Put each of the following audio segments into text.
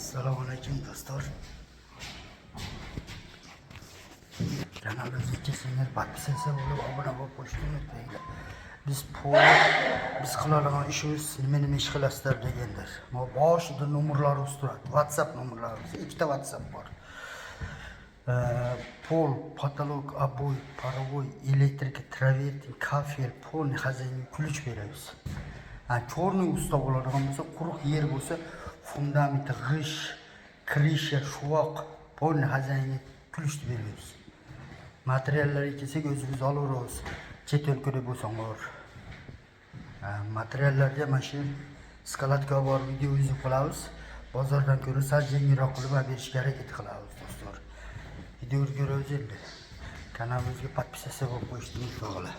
Assalomu alaykum do'stlar. Kanalımizga sizlar podpisatsiya bo'lib obuna bo'lib qo'shishni unutmanglar. Biz qiladigan ishimiz nima ish qilasizlar deganlar. Mana boshida nomerlarimiz turadi. WhatsApp nomerlarimiz, ikkita WhatsApp bor. Pol, patolog, обои, паровой, электрика, travertin, kafel, polni xazinaga ключ beramiz. Черный usta bo'ladigan bo'lsa, quruq yer bo'lsa, fundamenti, g'ish, krisha, shuvoq, polni xazinaga ключ beramiz. Materiallarga kelsak, o'zimiz olaveramiz. Chet elkada bo'lsa bor. Materiallarga mana shu skaladga bor video yozib qilamiz. Bozordan ko'ra sal yengilroq qilib berishga harakat qilamiz do'stlar. Video ko'ramiz endi. Kanalimizga podpisatsiya bo'lib qo'yishni unutmanglar.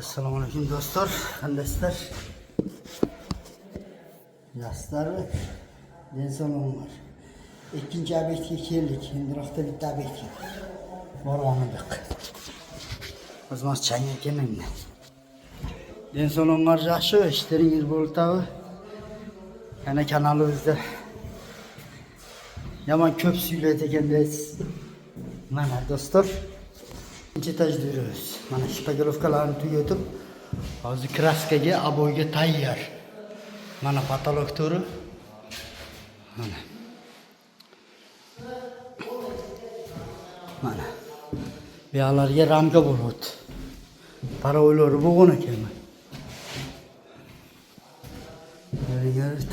Assalomu alaykum do'stlar, qandaysizlar? Yaxshilarmi? Densalomlar. Ikkinchi obyektga keldik. Endiroqda bitta obyektga borgandik. O'zimiz chang ekanman. Densalomlar yaxshi, ishlaringiz bo'ltami? Yana kanalimizda yomon ko'p suylaydi ekan deysiz. Mana do'stlar, ikkinchi etajda yuribmiz. Mana shpagilovkalarni tugatib, hozir kraskaga, aboyga tayyor. Mana patolog turi. Mana. Mana. Bu yerlarga ramka bo'ladi. Parovoylari bo'lgan ekan.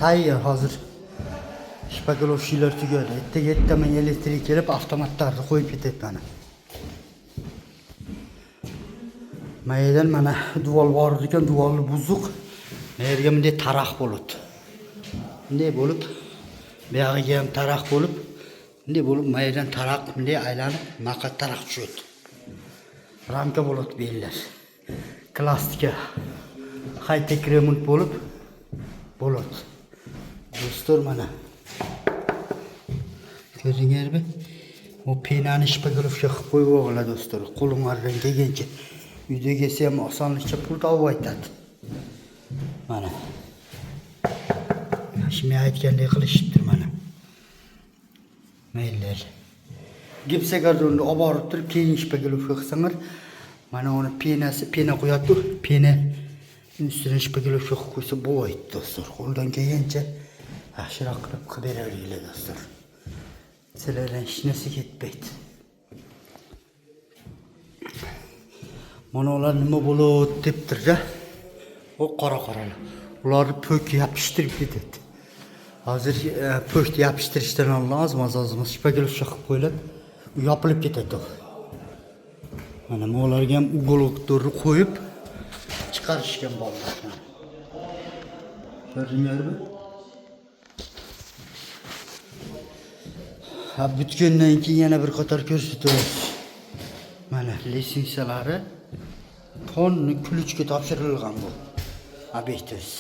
Tayyor hozir. Shpagilovchilar tugadi. Ertaga men elektrik kelib avtomatlarni qo'yib ketadi mana. Maydan mana duval bor ekan, duvalni buzuq. Yerga bunday taraq bo'ladi. Bunday bo'lib, bu yerga ham taraq bo'lib, bunday bo'lib maydan taraq bunday aylanib, naqa taraq tushadi. Ramka bo'ladi bellar. Plastika high-tech remont bo'lib bo'ladi. Do'stlar mana. Ko'ringizmi? Bu penani shpagilovga qilib qo'yib o'g'lar do'stlar. Qo'lingizdan kelgancha uyda kelsa ham osonlikcha pul topib aytadi. Mana. Shimi aytgandek qilishibdir mana. Maylar. Gipsagardonni olib borib turib, keyin shpagilovga qilsangiz, mana uni pena qo'yadi, pena üstüne shpagilovga qo'ysa bo'ladi do'stlar. Qo'ldan kelgancha yaxshiroq qilib beraveringlar do'stlar. Sizlardan hech narsa ketmaydi. Mana ular nima bo'ladi debdir-da. O qora-qoralar. Ularni pok yopishtirib ketadi. Hozir pok yopishtirishdan lazım az-az shpagilovga qilib qo'yilib, yopilib ketadi. Mana ularga ham uголокlarni qo'yib chiqarishgan bolalar. Ko'ringizmi? Bitgandan keyin yana bir qator ko'rsatamiz. Mana litsenziyalari tonni ключga topshirilgan bu. Obyektimiz.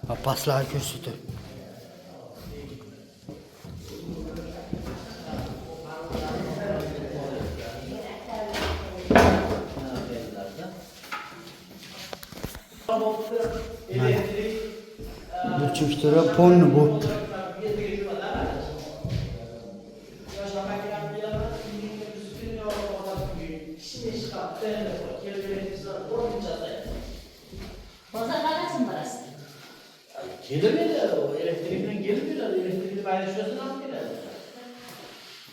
Va pastlarni ko'rsatib. Bu çiftleri ponni bo'libdi.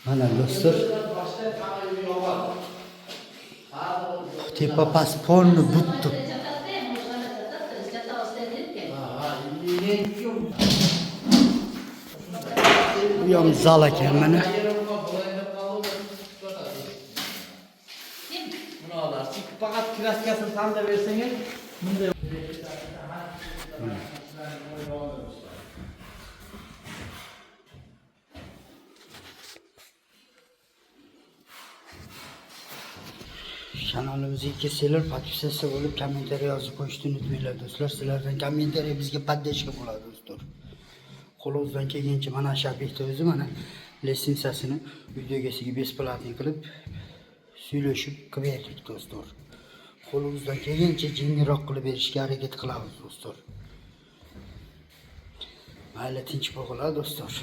Mana do'stlar. Tepa pas ponni butdi. Bu ham zal ekan mana. Bunalar faqat kraskasini tanlab bersangiz, bunday Kanalimizga kelsanglar, podpisatsiya bo'lib, kommentariy yozib qo'yishni unutmanglar do'stlar. Sizlardan kommentariy bizga podдержка bo'ladi do'stlar. Qo'limizdan kelgancha mana shu obyektni o'zi mana litsenziyasini videogasiga besplatniy qilib suylashib qilib do'stlar. Qo'limizdan kelgancha yengilroq qilib berishga harakat qilamiz do'stlar. Mayli tinch bo'linglar do'stlar.